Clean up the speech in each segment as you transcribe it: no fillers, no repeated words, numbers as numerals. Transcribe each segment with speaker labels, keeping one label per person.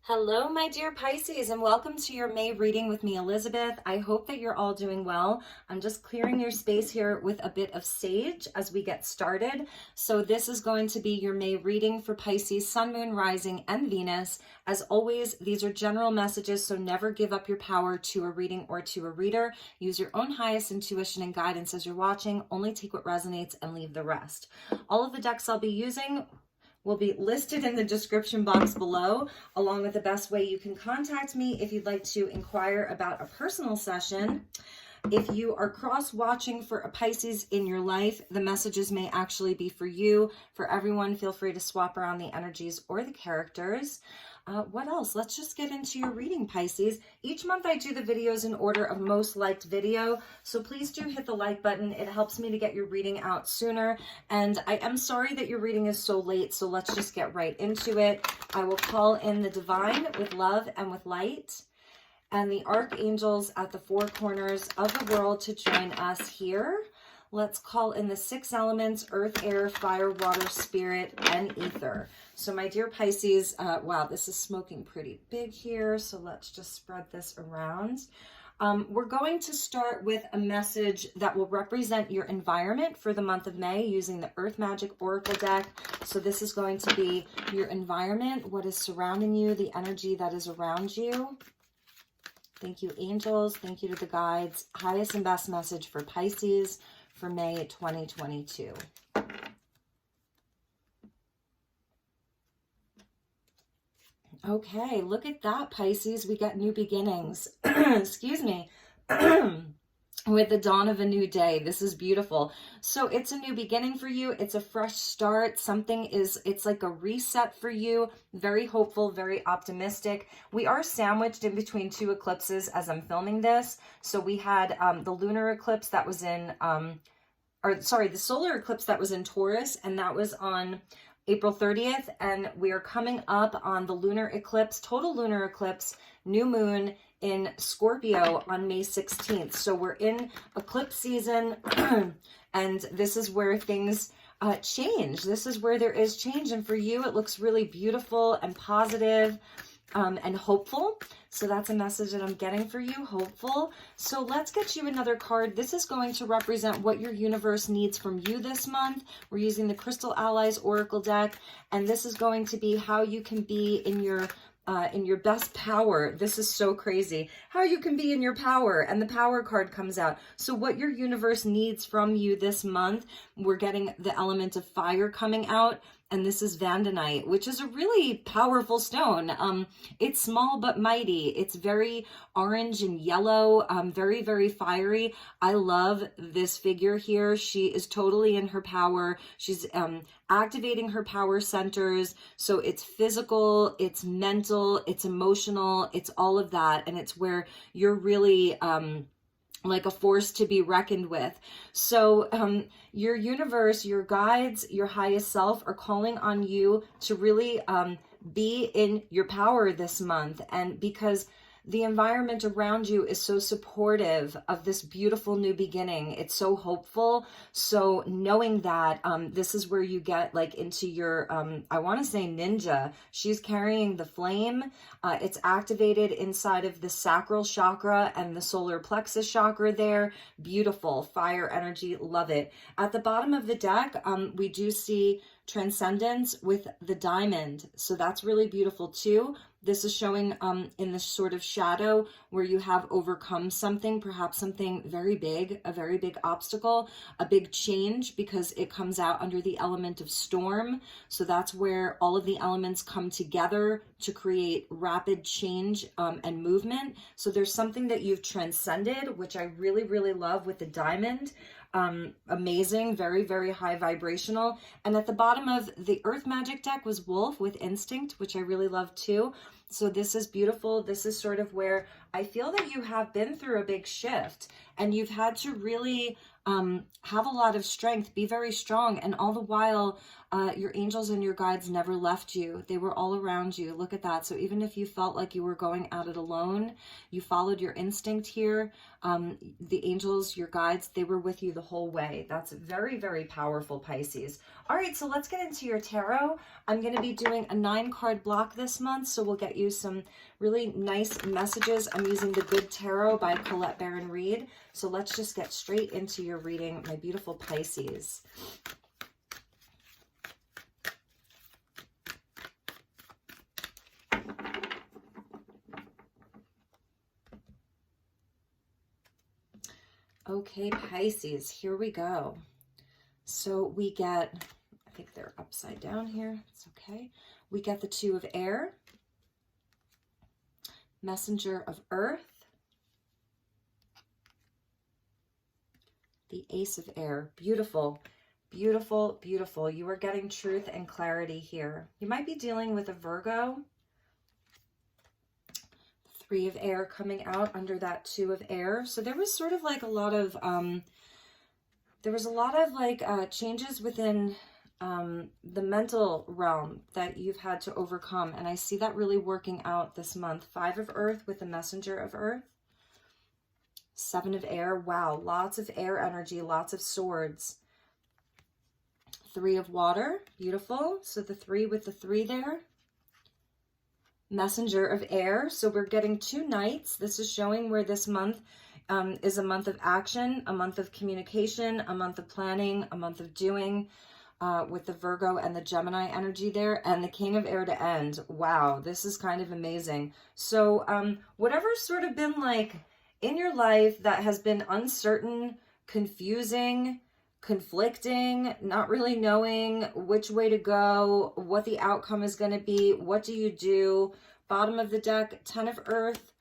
Speaker 1: Hello, my dear Pisces, and welcome to your May reading with me, Elizabeth. I hope that you're all doing well. I'm just clearing your space here with a bit of sage as we get started. So this is going to be your May reading for Pisces, Sun, Moon, Rising, and Venus. As always, these are general messages, so never give up your power to a reading or to a reader. Use your own highest intuition and guidance as you're watching. Only take what resonates and leave the rest. All of the decks I'll be using will be listed in the description box below, along with the best way you can contact me if you'd like to inquire about a personal session. If you are cross-watching for a Pisces in your life, the messages may actually be for you. For everyone, feel free to swap around the energies or the characters. What else? Let's just get into your reading, Pisces. Each month I do the videos in order of most liked video, so please do hit the like button. It helps me to get your reading out sooner, and I am sorry that your reading is so late, so let's just get right into it. I will call in the divine with love and with light, and the archangels at the four corners of the world to join us here. Let's call in the six elements: earth, air, fire, water, spirit, and ether. So my dear Pisces, wow, this is smoking pretty big here. So let's just spread this around. We're going to start with a message that will represent your environment for the month of May using the Earth Magic Oracle deck. So this is going to be your environment, what is surrounding you, the energy that is around you. Thank you, angels. Thank you to the guides. Highest and best message for Pisces for May 2022. Okay, look at that, Pisces. We got new beginnings. Excuse me. With the dawn of a new day. This is beautiful. So it's a new beginning for you. It's a fresh start. It's like a reset for you. Very hopeful, very optimistic. We are sandwiched in between two eclipses as I'm filming this. So we had the lunar eclipse that was in, the solar eclipse that was in Taurus, and that was on April 30th, and we are coming up on the lunar eclipse, total lunar eclipse, new moon in Scorpio on May 16th. So we're in eclipse season, and this is where things change. This is where there is change, and for you, it looks really beautiful and positive and hopeful. So that's a message that I'm getting for you, hopeful. So let's get you another card. This is going to represent what your universe needs from you this month. We're using the Crystal Allies Oracle deck, and this is going to be how you can be in your best power. This is so crazy. How you can be in your power, and the power card comes out. So what your universe needs from you this month, we're getting the element of fire coming out, and this is Vandonite, which is a really powerful stone. It's small but mighty. It's very orange and yellow, very, very fiery. I love this figure here. She is totally in her power. She's activating her power centers. So it's physical, it's mental, it's emotional, it's all of that. And it's where you're really like a force to be reckoned with. So your universe, your guides, your highest self are calling on you to really be in your power this month. And because the environment around you is so supportive of this beautiful new beginning, it's so hopeful. So knowing that this is where you get like into your, I want to say ninja. She's carrying the flame. It's activated inside of the sacral chakra and the solar plexus chakra there. Beautiful fire energy. Love it. At the bottom of the deck, we do see transcendence with the diamond. So that's really beautiful too. This is showing in the sort of shadow where you have overcome something, perhaps something very big, a very big obstacle, a big change, because it comes out under the element of storm. So that's where all of the elements come together to create rapid change and movement. So there's something that you've transcended, which I really, really love with the diamond. Amazing, very, very high vibrational. And at the bottom of the Earth Magic deck was Wolf with Instinct, which I really love too. So this is beautiful. This is sort of where I feel that you have been through a big shift, and you've had to really have a lot of strength, be very strong, and all the while your angels and your guides never left you. They were all around you. Look at that. So even if you felt like you were going at it alone, you followed your instinct here. The angels, your guides, they were with you the whole way. That's very, very powerful, Pisces. All right, so let's get into your tarot. I'm going to be doing a 9-card block this month, so we'll get you some really nice messages. I'm using the Good Tarot by Colette Baron-Reid. So let's just get straight into your reading, my beautiful Pisces. Okay, Pisces, here we go. So we get, I think they're upside down here. It's okay. We get the 2 of Air, Messenger of Earth, the Ace of Air. Beautiful, beautiful, beautiful. You are getting truth and clarity here. You might be dealing with a Virgo. 3 of Air coming out under that 2 of Air. So there was sort of like a lot of, changes within the mental realm that you've had to overcome. And I see that really working out this month. 5 of Earth with the Messenger of Earth. 7 of Air. Wow, lots of air energy, lots of swords. 3 of Water. Beautiful. So the 3 with the 3 there. Messenger of Air. So we're getting 2 Knights. This is showing where this month is a month of action, a month of communication, a month of planning, a month of doing, with the Virgo and the Gemini energy there, and the King of Air to end. Wow, this is kind of amazing. So whatever's sort of been like in your life that has been uncertain, confusing, conflicting, not really knowing which way to go, what the outcome is going to be, what do you do? Bottom of the deck, 10 of Earth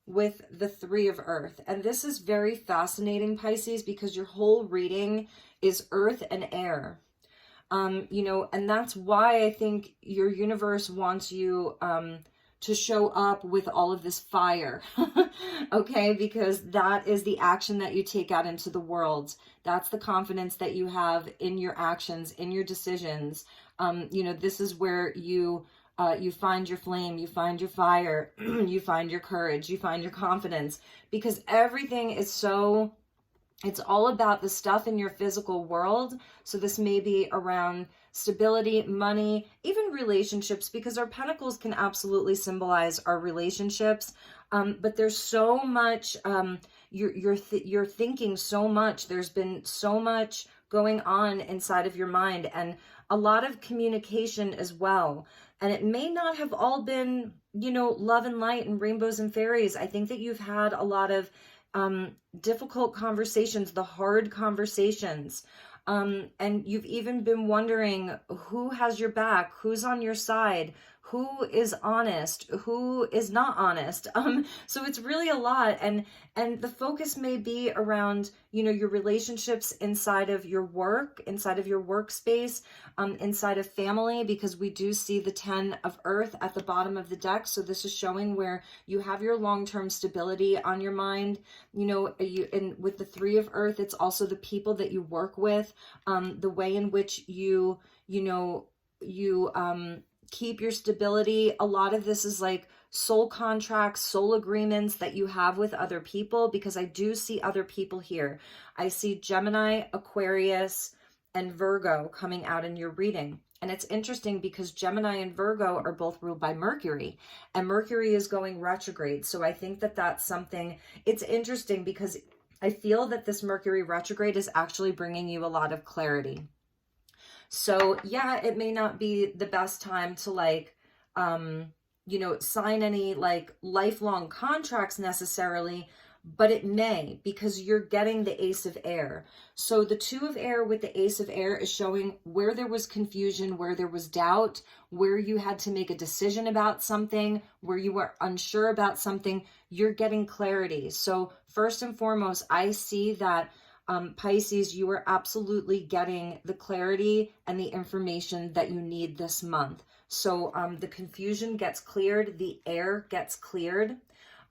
Speaker 1: with the 3 of Earth. And this is very fascinating, Pisces, because your whole reading is Earth and Air. You know, and that's why I think your universe wants you to show up with all of this fire, okay? Because that is the action that you take out into the world. That's the confidence that you have in your actions, in your decisions. You know, this is where you find your flame, you find your fire, you find your courage, you find your confidence, because everything is so, it's all about the stuff in your physical world. So this may be around stability, money, even relationships, because our pentacles can absolutely symbolize our relationships. But there's so much, you're thinking so much. There's been so much going on inside of your mind, and a lot of communication as well. And it may not have all been, you know, love and light and rainbows and fairies. I think that you've had a lot of difficult conversations, the hard conversations. And you've even been wondering who has your back, who's on your side, who is honest, who is not honest. So it's really a lot. And the focus may be around, you know, your relationships inside of your work, inside of your workspace, inside of family, because we do see the 10 of Earth at the bottom of the deck. So this is showing where you have your long-term stability on your mind. You know, and with the 3 of Earth, it's also the people that you work with, the way in which you keep your stability. A lot of this is like soul contracts, soul agreements that you have with other people, because I do see other people here. I see Gemini, Aquarius, and Virgo coming out in your reading. And it's interesting because Gemini and Virgo are both ruled by Mercury, and Mercury is going retrograde. So I think that that's something, it's interesting because I feel that this Mercury retrograde is actually bringing you a lot of clarity. So yeah, it may not be the best time to like, you know, sign any like lifelong contracts necessarily, but it may, because you're getting the Ace of Air. So the 2 of Air with the Ace of Air is showing where there was confusion, where there was doubt, where you had to make a decision about something, where you were unsure about something, you're getting clarity. So first and foremost, I see that Pisces, you are absolutely getting the clarity and the information that you need this month. So the confusion gets cleared, the air gets cleared.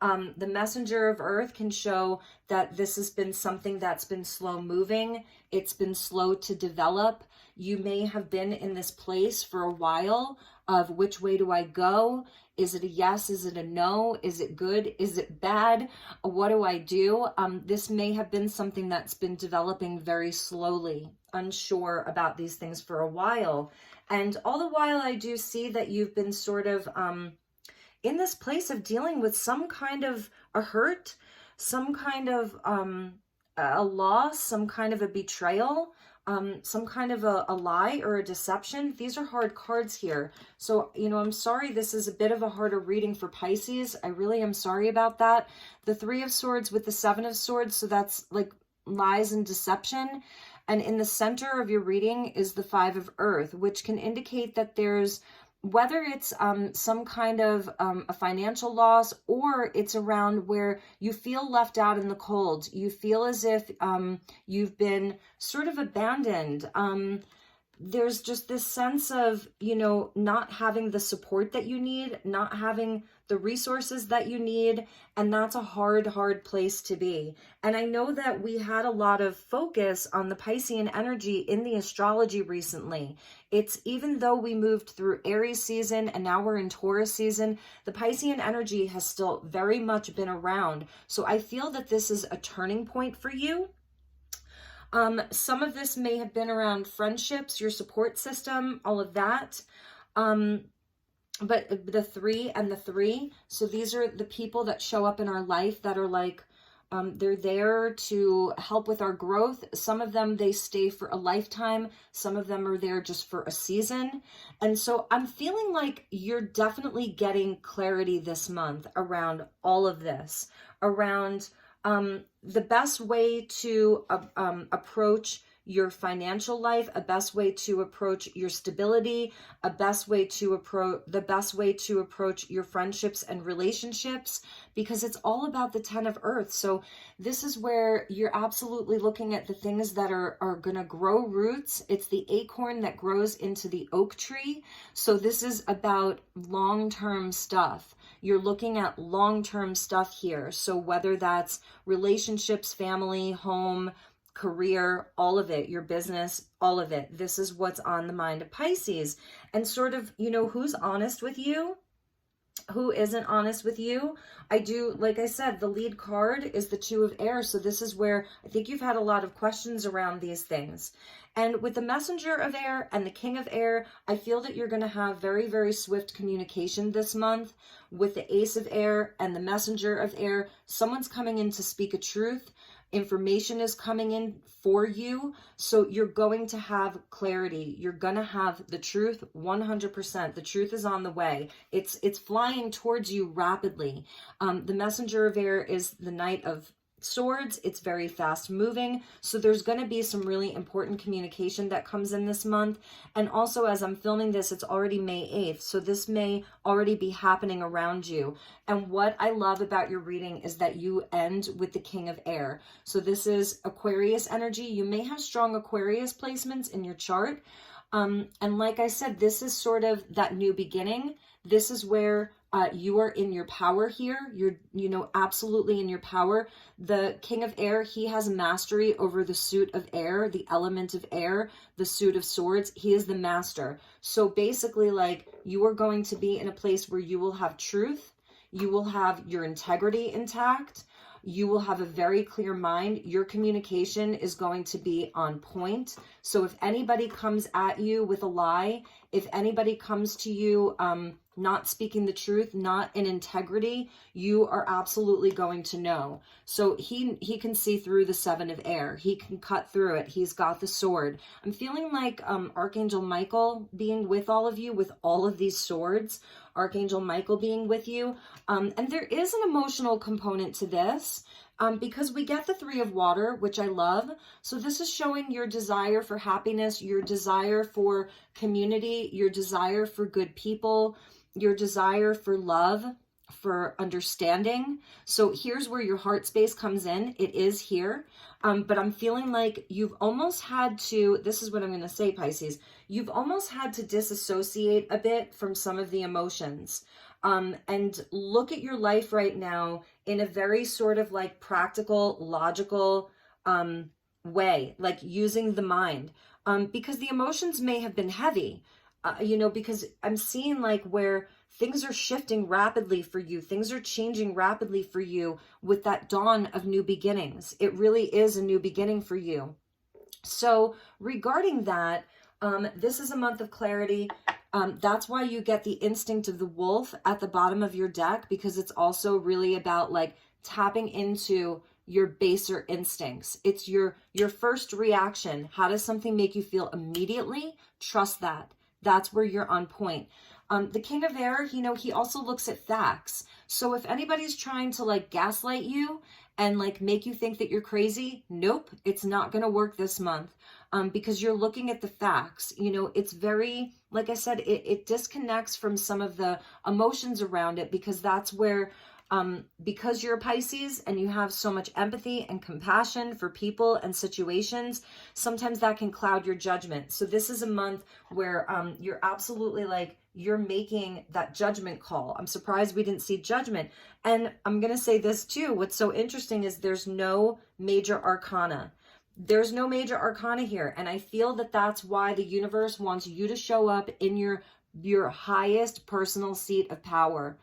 Speaker 1: The messenger of earth can show that this has been something that's been slow moving. It's been slow to develop. You may have been in this place for a while of which way do I go? Is it a yes? Is it a no? Is it good? Is it bad? What do I do? This may have been something that's been developing very slowly, unsure about these things for a while. And all the while I do see that you've been sort of in this place of dealing with some kind of a hurt, some kind of a loss, some kind of a betrayal, some kind of a lie or a deception. These are hard cards here. So, you know, I'm sorry this is a bit of a harder reading for Pisces. I really am sorry about that. The Three of Swords with the Seven of Swords, so that's like lies and deception. And in the center of your reading is the Five of Earth, which can indicate that there's, whether it's some kind of a financial loss, or it's around where you feel left out in the cold. You feel as if you've been sort of abandoned. There's just this sense of, you know, not having the support that you need, not having the resources that you need. And that's a hard, hard place to be. And I know that we had a lot of focus on the Piscean energy in the astrology recently. It's, even though we moved through Aries season and now we're in Taurus season, the Piscean energy has still very much been around. So I feel that this is a turning point for you. Some of this may have been around friendships, your support system, all of that. But the 3 and the 3, so these are the people that show up in our life that are like, they're there to help with our growth. Some of them, they stay for a lifetime. Some of them are there just for a season. And so I'm feeling like you're definitely getting clarity this month around all of this, around the best way to approach your financial life, a best way to approach your stability, the best way to approach your friendships and relationships, because it's all about the 10 of Earth. So this is where you're absolutely looking at the things that are going to grow roots. It's the acorn that grows into the oak tree. So this is about long-term stuff. You're looking at long-term stuff here. So whether that's relationships, family, home, career, all of it, your business, all of it. This is what's on the mind of Pisces. And sort of, you know, who's honest with you? Who isn't honest with you? I do, like I said, the lead card is the Two of Air. So this is where I think you've had a lot of questions around these things. And with the Messenger of Air and the King of Air, I feel that you're going to have very, very swift communication this month. With the Ace of Air and the Messenger of Air, someone's coming in to speak a truth. Information is coming in for you. So you're going to have clarity. You're going to have the truth 100%. The truth is on the way. It's flying towards you rapidly. The Messenger of Air is the Knight of Swords. It's very fast moving. So there's going to be some really important communication that comes in this month. And also, as I'm filming this, it's already May 8th. So this may already be happening around you. And what I love about your reading is that you end with the King of Air. So this is Aquarius energy. You may have strong Aquarius placements in your chart. And like I said, this is sort of that new beginning. This is where you are in your power here. You're, you know, absolutely in your power. The King of Air, he has mastery over the suit of air, the element of air, the suit of swords. He is the master. So basically, like, you are going to be in a place where you will have truth. You will have your integrity intact. You will have a very clear mind. Your communication is going to be on point. So if anybody comes at you with a lie, if anybody comes to you not speaking the truth, not in integrity, you are absolutely going to know. So he can see through the Seven of Air. He can cut through it. He's got the sword. I'm feeling like Archangel Michael being with all of you with all of these swords. Archangel Michael being with you. And there is an emotional component to this. Because we get the Three of Water, which I love. So this is showing your desire for happiness, your desire for community, your desire for good people, your desire for love, for understanding. So here's where your heart space comes in. It is here. But I'm feeling like you've almost had to, this is what I'm going to say, Pisces, you've almost had to disassociate a bit from some of the emotions. and look at your life right now in a very sort of like practical, logical way, like using the mind, because the emotions may have been heavy, you know, because I'm seeing like where things are shifting rapidly for you. Things are changing rapidly for you with that dawn of new beginnings. It really is a new beginning for you. So regarding that, this is a month of clarity. That's why you get the instinct of the wolf at the bottom of your deck, because it's also really about like tapping into your baser instincts. It's your first reaction. How does something make you feel immediately? Trust that. That's where you're on point. The King of Air, you know, he also looks at facts. So if anybody's trying to like gaslight you and like make you think that you're crazy, nope, it's not going to work this month, because you're looking at the facts. You know, it's very, like I said, it disconnects from some of the emotions around it, because that's where, because you're a Pisces and you have so much empathy and compassion for people and situations, sometimes that can cloud your judgment. So this is a month where you're absolutely like, you're making that judgment call. I'm surprised we didn't see judgment. And I'm going to say this too. What's so interesting is there's no major arcana. There's no major arcana here. And I feel that that's why the universe wants you to show up in your highest personal seat of power.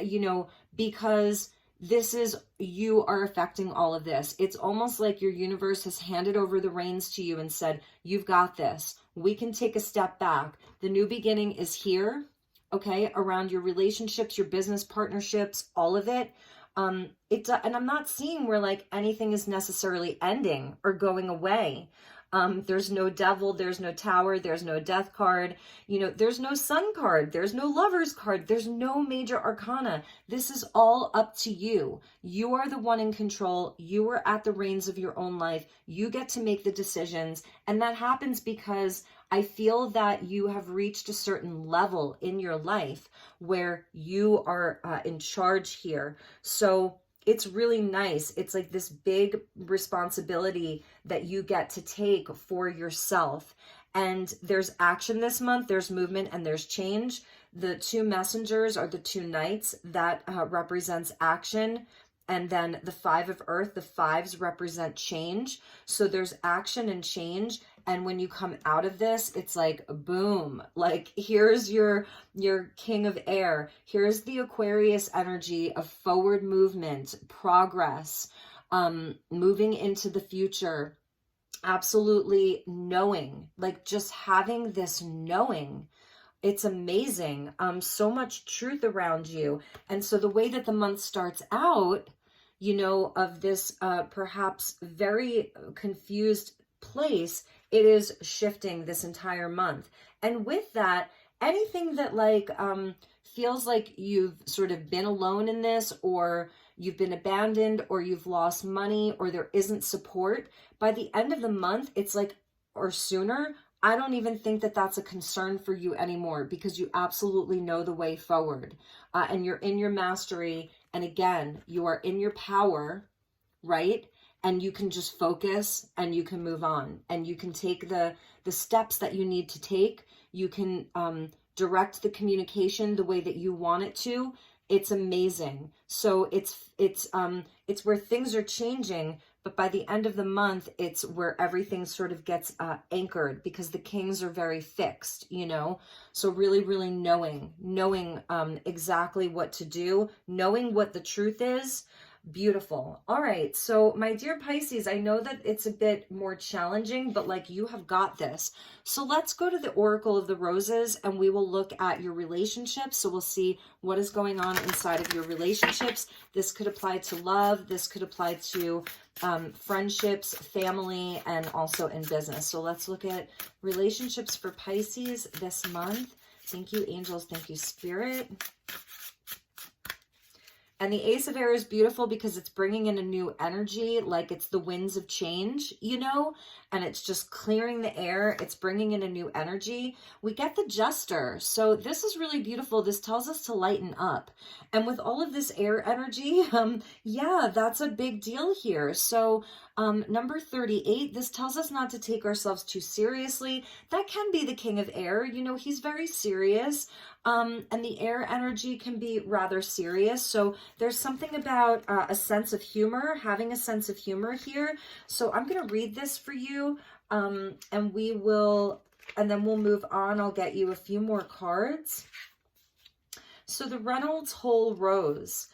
Speaker 1: You know, because this is, you are affecting all of this. It's almost like your universe has handed over the reins to you and said, you've got this. We can take a step back. The new beginning is here, okay, around your relationships, your business partnerships, all of it. And I'm not seeing where like anything is necessarily ending or going away. There's no devil, there's no tower, there's no death card, you know, there's no sun card, there's no lovers card, there's no major arcana. This is all up to you. You are the one in control. You are at the reins of your own life. You get to make the decisions. And that happens because I feel that you have reached a certain level in your life where you are in charge here. So it's really nice. It's like this big responsibility that you get to take for yourself. And there's action this month, there's movement, and there's change. The two messengers are the two knights. That represents action. And then the Five of Earth, the fives represent change. So there's action and change. And when you come out of this, it's like, boom, like here's your King of Air. Here's the Aquarius energy of forward movement, progress, moving into the future, absolutely knowing, like just having this knowing. It's amazing. So much truth around you. And so the way that the month starts out, you know, of this perhaps very confused place, it is shifting this entire month. And with that, anything that like feels like you've sort of been alone in this, or you've been abandoned, or you've lost money, or there isn't support, by the end of the month, it's like, or sooner, I don't even think that that's a concern for you anymore, because you absolutely know the way forward, and you're in your mastery. And again, you are in your power, right? And you can just focus and you can move on, and you can take the steps that you need to take. You can direct the communication the way that you want it to. It's amazing. So it's where things are changing, but by the end of the month, it's where everything sort of gets anchored, because the kings are very fixed, you know? So really, really knowing exactly what to do, knowing what the truth is. Beautiful. All right. So my dear Pisces, I know that it's a bit more challenging, but like you have got this. So let's go to the Oracle of the Roses, and we will look at your relationships. So we'll see what is going on inside of your relationships. This could apply to love. This could apply to friendships, family, and also in business. So let's look at relationships for Pisces this month. Thank you, angels. Thank you, Spirit. And the Ace of Air is beautiful because it's bringing in a new energy, like it's the winds of change, you know, and it's just clearing the air. It's bringing in a new energy. We get the Jester. So this is really beautiful. This tells us to lighten up. And with all of this air energy, yeah, that's a big deal here. So Number 38, this tells us not to take ourselves too seriously. That can be the king of air. You know, he's very serious. And the air energy can be rather serious. So there's something about a sense of humor, having a sense of humor here. So I'm going to read this for you, and then we'll move on. I'll get you a few more cards. So the Reynolds Whole Rose.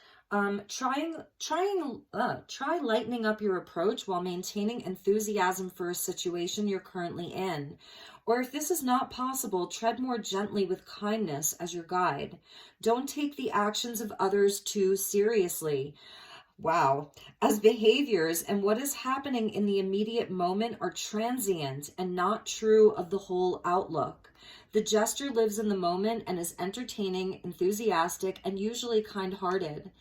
Speaker 1: Try lightening up your approach while maintaining enthusiasm for a situation you're currently in. Or if this is not possible, tread more gently with kindness as your guide. Don't take the actions of others too seriously. Wow. As behaviors and what is happening in the immediate moment are transient and not true of the whole outlook. The jester lives in the moment and is entertaining, enthusiastic, and usually kind-hearted.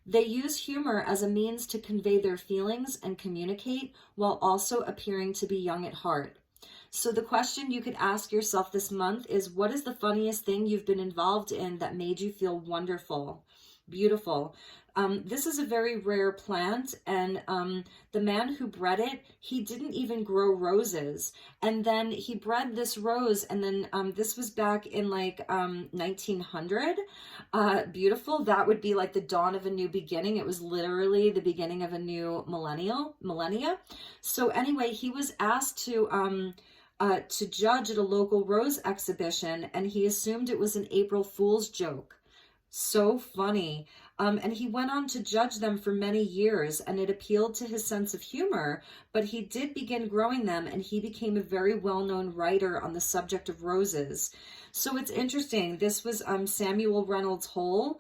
Speaker 1: They use humor as a means to convey their feelings and communicate while also appearing to be young at heart. So the question you could ask yourself this month is, what is the funniest thing you've been involved in that made you feel wonderful, beautiful? This is a very rare plant, and the man who bred it, he didn't even grow roses. And then he bred this rose, and then this was back in like 1900. Beautiful. That would be like the dawn of a new beginning. It was literally the beginning of a new millennia. So anyway, he was asked to judge at a local rose exhibition, and he assumed it was an April Fool's joke. So funny. And he went on to judge them for many years, and it appealed to his sense of humor, but he did begin growing them, and he became a very well-known writer on the subject of roses. So it's interesting. This was Samuel Reynolds Whole.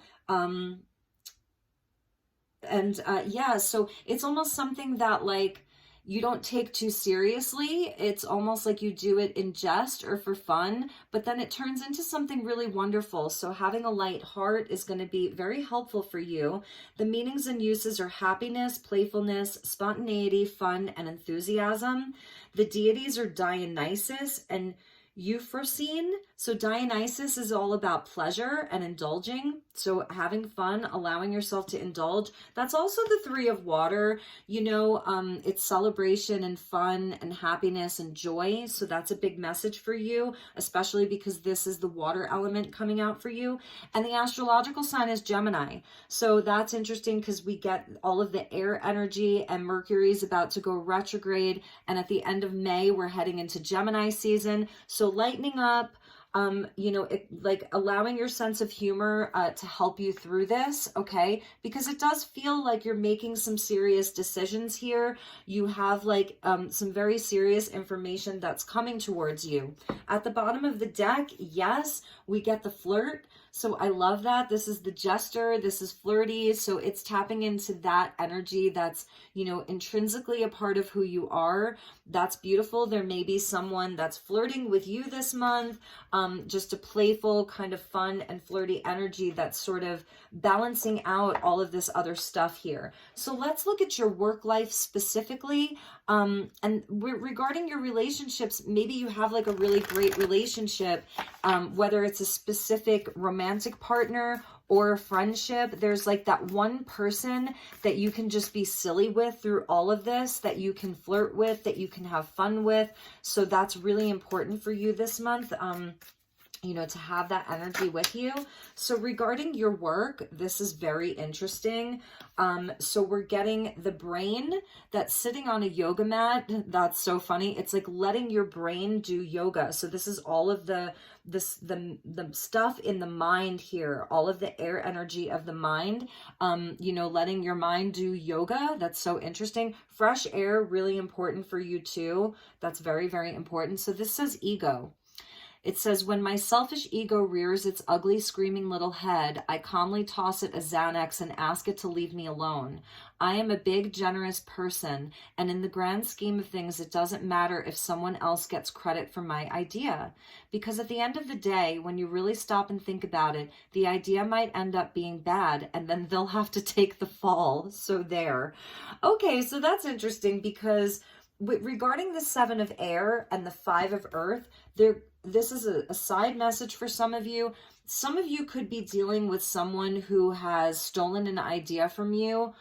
Speaker 1: Yeah, so it's almost something that like you don't take too seriously. It's almost like you do it in jest or for fun, but then it turns into something really wonderful. So having a light heart is going to be very helpful for you. The meanings and uses are happiness, playfulness, spontaneity, fun, and enthusiasm. The deities are Dionysus and Euphrosyne. So Dionysus is all about pleasure and indulging. So having fun, allowing yourself to indulge. That's also the three of water. You know, it's celebration and fun and happiness and joy. So that's a big message for you, especially because this is the water element coming out for you. And the astrological sign is Gemini. So that's interesting because we get all of the air energy, and Mercury is about to go retrograde. And at the end of May, we're heading into Gemini season. So lightening up, you know, like allowing your sense of humor to help you through this, okay? Because it does feel like you're making some serious decisions here. You have like some very serious information that's coming towards you. At the bottom of the deck, yes, we get the flirt. So I love that. This is the jester. This is flirty. So it's tapping into that energy that's, you know, intrinsically a part of who you are. That's beautiful. There may be someone that's flirting with you this month. Just a playful kind of fun and flirty energy that's sort of balancing out all of this other stuff here. So let's look at your work life specifically. And regarding your relationships, maybe you have like a really great relationship, whether it's a specific romantic partner or a friendship. There's like that one person that you can just be silly with through all of this, that you can flirt with, that you can have fun with. So that's really important for you this month. You know, to have that energy with you. So regarding your work, this is very interesting. So we're getting the brain that's sitting on a yoga mat. That's so funny. It's like letting your brain do yoga. So this is all of the stuff in the mind here, all of the air energy of the mind, you know, letting your mind do yoga. That's so interesting. Fresh air, really important for you too. That's very, very important. So this says ego. It says, when my selfish ego rears its ugly, screaming little head, I calmly toss it a Xanax and ask it to leave me alone. I am a big, generous person, and in the grand scheme of things, it doesn't matter if someone else gets credit for my idea. Because at the end of the day, when you really stop and think about it, the idea might end up being bad, and then they'll have to take the fall. So there. Okay, so that's interesting because regarding the 7 of air and the 5 of earth, this is a side message for some of you. Some of you could be dealing with someone who has stolen an idea from you.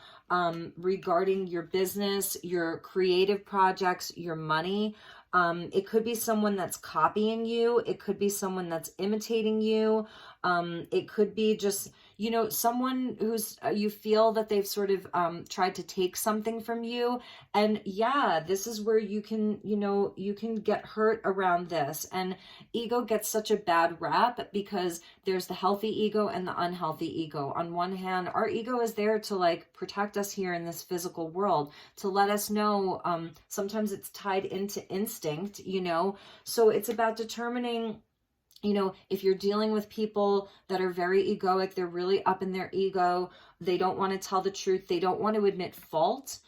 Speaker 1: regarding your business, your creative projects, your money. It could be someone that's copying you. It could be someone that's imitating you. It could be just, you know, someone who's, you feel that they've sort of tried to take something from you. And yeah, this is where you can, you know, you can get hurt around this. And ego gets such a bad rap because there's the healthy ego and the unhealthy ego. On one hand, our ego is there to like protect us here in this physical world, to let us know, sometimes it's tied into instinct, you know, so it's about determining, you know, if you're dealing with people that are very egoic, they're really up in their ego, they don't want to tell the truth, they don't want to admit fault.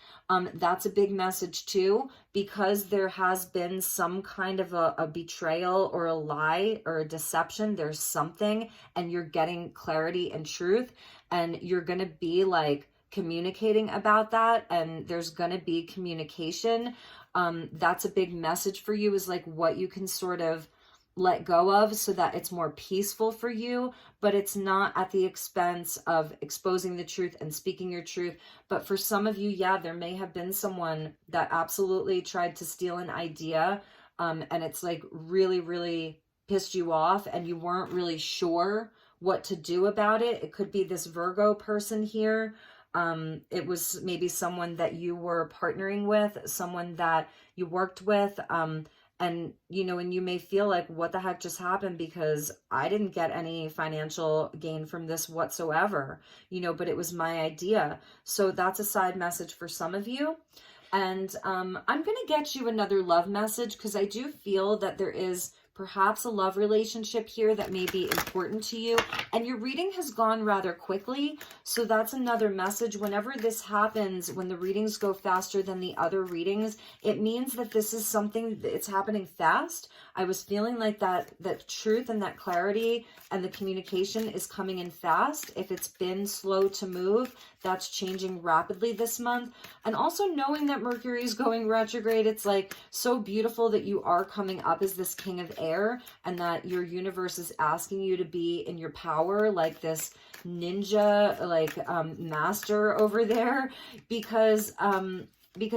Speaker 1: That's a big message too, because there has been some kind of a betrayal or a lie or a deception. There's something, and you're getting clarity and truth, and you're going to be like communicating about that, and there's going to be communication. That's a big message for you, is like what you can sort of let go of so that it's more peaceful for you, but it's not at the expense of exposing the truth and speaking your truth. But for some of you, yeah, there may have been someone that absolutely tried to steal an idea, and it's like really, really pissed you off, and you weren't really sure what to do about it. It could be this Virgo person here. It was maybe someone that you were partnering with, someone that you worked with, and, you know, and you may feel like, what the heck just happened? Because I didn't get any financial gain from this whatsoever, you know, but it was my idea. So that's a side message for some of you. And I'm going to get you another love message, because I do feel that there is perhaps a love relationship here that may be important to you. And your reading has gone rather quickly. So that's another message. Whenever this happens, when the readings go faster than the other readings, it means that this is something it's happening fast. I was feeling like that truth and that clarity and the communication is coming in fast. If it's been slow to move, that's changing rapidly this month. And also knowing that Mercury is going retrograde, it's like so beautiful that you are coming up as this king of air, and that your universe is asking you to be in your power, like this ninja, like master over there, because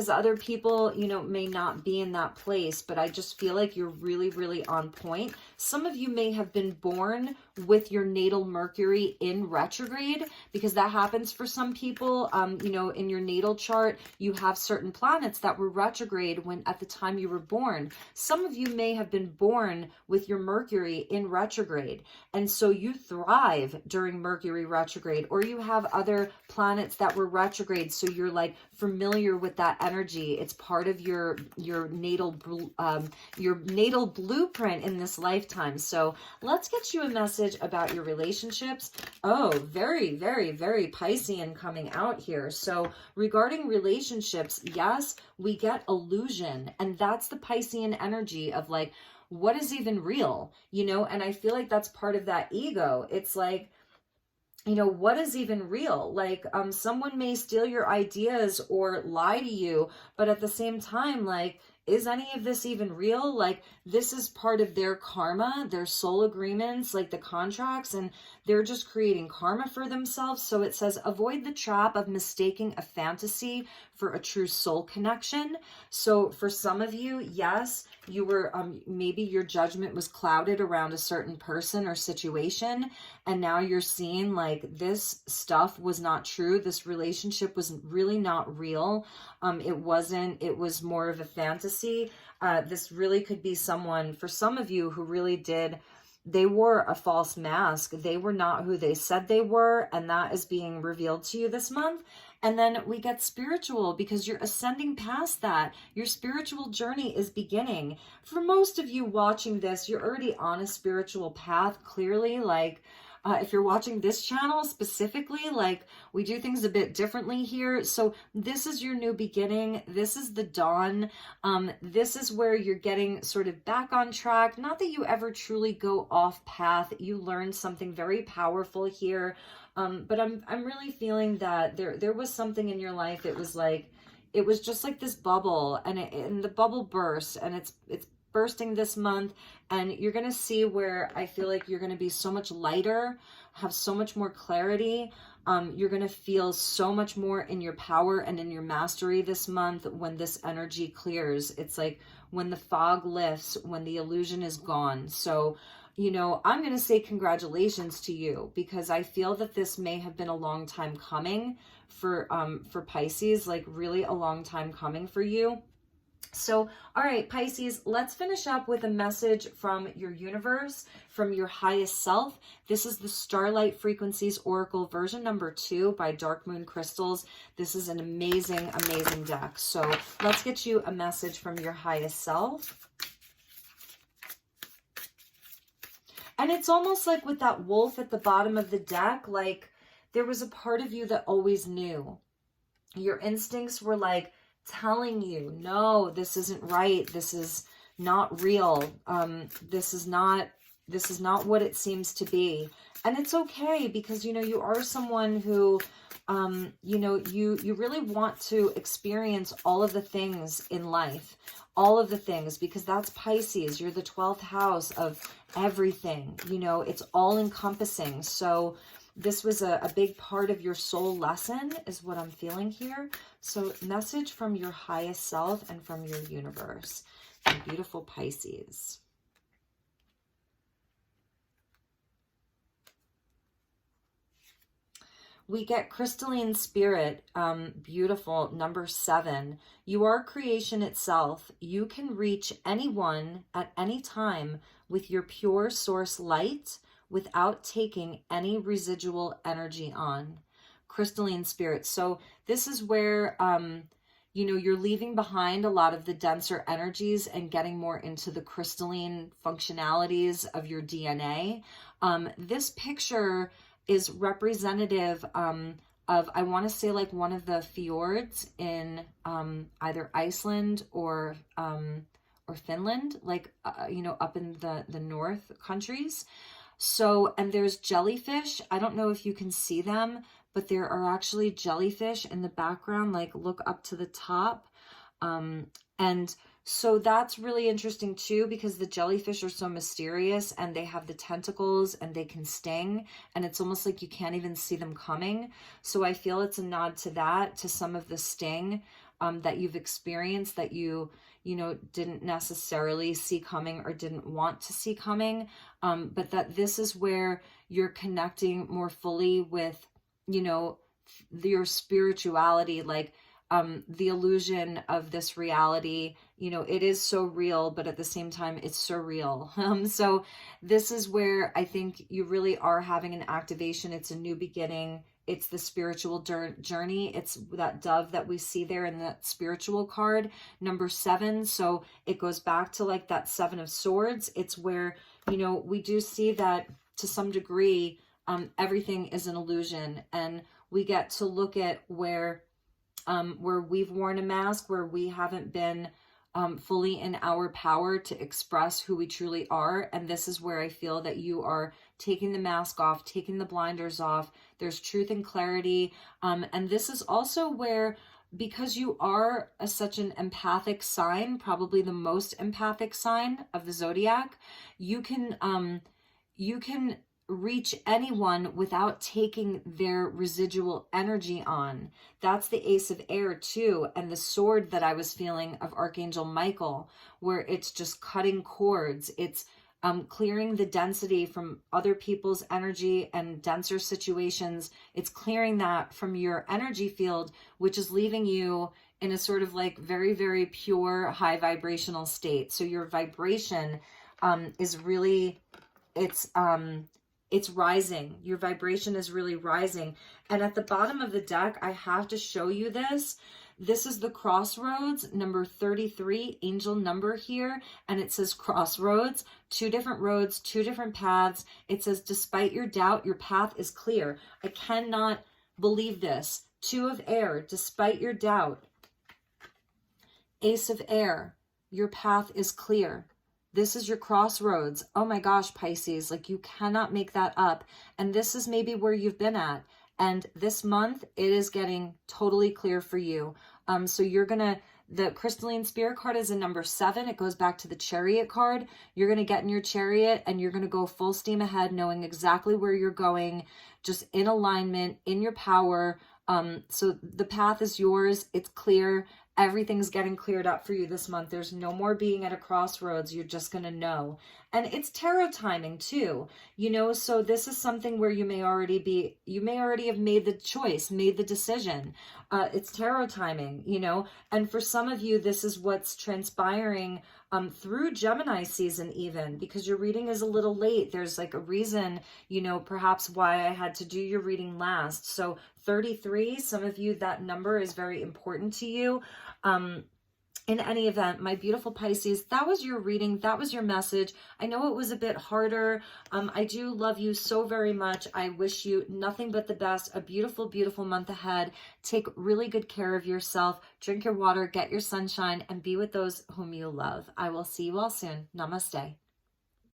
Speaker 1: other people, you know, may not be in that place, but I just feel like you're really, really on point. Some of you may have been born with your natal Mercury in retrograde, because that happens for some people. You know, in your natal chart, you have certain planets that were retrograde when at the time you were born. Some of you may have been born with your Mercury in retrograde, and so you thrive during Mercury retrograde, or you have other planets that were retrograde, so you're like familiar with that energy. It's part of your natal blueprint in this lifetime. So let's get you a message about your relationships. Oh, very, very, very Piscean coming out here. So regarding relationships, yes, we get illusion, and that's the Piscean energy of like, what is even real, you know? And I feel like that's part of that ego. It's like, you know, what is even real? Like, someone may steal your ideas or lie to you, but at the same time, like, is any of this even real? Like, this is part of their karma, their soul agreements, like the contracts, and they're just creating karma for themselves. So it says, avoid the trap of mistaking a fantasy for a true soul connection. So for some of you, yes, you were, maybe your judgment was clouded around a certain person or situation, and now you're seeing like this stuff was not true. This relationship was really not real. It was more of a fantasy. This really could be someone, for some of you, who really they wore a false mask. They were not who they said they were, and that is being revealed to you this month. And then we get spiritual, because you're ascending past that. Your spiritual journey is beginning. For most of you watching this, you're already on a spiritual path, clearly. Like, if you're watching this channel specifically, like, we do things a bit differently here. So this is your new beginning. This is the dawn. This is where you're getting sort of back on track. Not that you ever truly go off path. You learn something very powerful here. But I'm really feeling that there was something in your life. It was just like this bubble, and the bubble burst, and it's bursting this month, and you're going to see where I feel like you're going to be so much lighter, have so much more clarity. You're going to feel so much more in your power and in your mastery this month when this energy clears. It's like when the fog lifts, when the illusion is gone. So, you know, I'm going to say congratulations to you, because I feel that this may have been a long time coming for Pisces, like really a long time coming for you. So, all right, Pisces, let's finish up with a message from your universe, from your highest self. This is the Starlight Frequencies Oracle version number 2 by Dark Moon Crystals. This is an amazing, amazing deck. So let's get you a message from your highest self. And it's almost like with that wolf at the bottom of the deck, like there was a part of you that always knew. Your instincts were like telling you, no, this isn't right. This is not real. This is not what it seems to be. And it's okay, because, you know, you are someone who, you know, you really want to experience all of the things in life, all of the things, because that's Pisces. You're the 12th house of everything, you know, it's all encompassing. So this was a big part of your soul lesson is what I'm feeling here. So message from your highest self and from your universe. Beautiful Pisces. We get Crystalline Spirit, beautiful, number 7. You are creation itself. You can reach anyone at any time with your pure source light without taking any residual energy on. Crystalline Spirit. So this is where, you know, you're leaving behind a lot of the denser energies and getting more into the crystalline functionalities of your DNA. This picture is representative of, I want to say, like one of the fjords in either Iceland or Finland, like, you know, up in the north countries. So, and there's jellyfish. I don't know if you can see them, but there are actually jellyfish in the background, like look up to the top. And so that's really interesting too, because the jellyfish are so mysterious and they have the tentacles and they can sting, and it's almost like you can't even see them coming. So I feel it's a nod to that, to some of the sting that you've experienced that you know, didn't necessarily see coming or didn't want to see coming. But that this is where you're connecting more fully with, you know, your spirituality, like the illusion of this reality. You know, it is so real, but at the same time, it's surreal. So this is where I think you really are having an activation. It's a new beginning. It's the spiritual journey. It's that dove that we see there in that spiritual card, number 7. So it goes back to like that 7 of Swords. It's where, you know, we do see that to some degree, everything is an illusion. And we get to look at where we've worn a mask, where we haven't been fully in our power to express who we truly are. And this is where I feel that you are taking the mask off, taking the blinders off. There's truth and clarity. And this is also where, because you are such an empathic sign, probably the most empathic sign of the zodiac, you can reach anyone without taking their residual energy on. That's the Ace of Air too, and the sword that I was feeling of Archangel Michael, where it's just cutting cords. It's clearing the density from other people's energy and denser situations. It's clearing that from your energy field, which is leaving you in a sort of like very, very pure, high vibrational state. So your vibration is really, it's rising. Your vibration is really rising. And at the bottom of the deck, I have to show you this. This is the crossroads, number 33, angel number here. And it says crossroads, 2 different roads, 2 different paths. It says, despite your doubt, your path is clear. I cannot believe this. 2 of air, despite your doubt. Ace of air, your path is clear. This is your crossroads. Oh my gosh, Pisces, like you cannot make that up. And this is maybe where you've been at. And this month, it is getting totally clear for you. So you're going to, The Crystalline Spirit card is a number 7. It goes back to the Chariot card. You're going to get in your chariot and you're going to go full steam ahead, knowing exactly where you're going, just in alignment, in your power. So the path is yours. It's clear. Everything's getting cleared up for you this month. There's no more being at a crossroads. You're just going to know. And it's tarot timing too, you know, so this is something where you may already have made the choice, made the decision. It's tarot timing, you know, and for some of you, this is what's transpiring through Gemini season even, because your reading is a little late. There's like a reason, you know, perhaps why I had to do your reading last. So 33, some of you, that number is very important to you. In any event, my beautiful Pisces, that was your reading. That was your message. I know it was a bit harder. I do love you so very much. I wish you nothing but the best. A beautiful, beautiful month ahead. Take really good care of yourself. Drink your water, get your sunshine, and be with those whom you love. I will see you all soon. Namaste.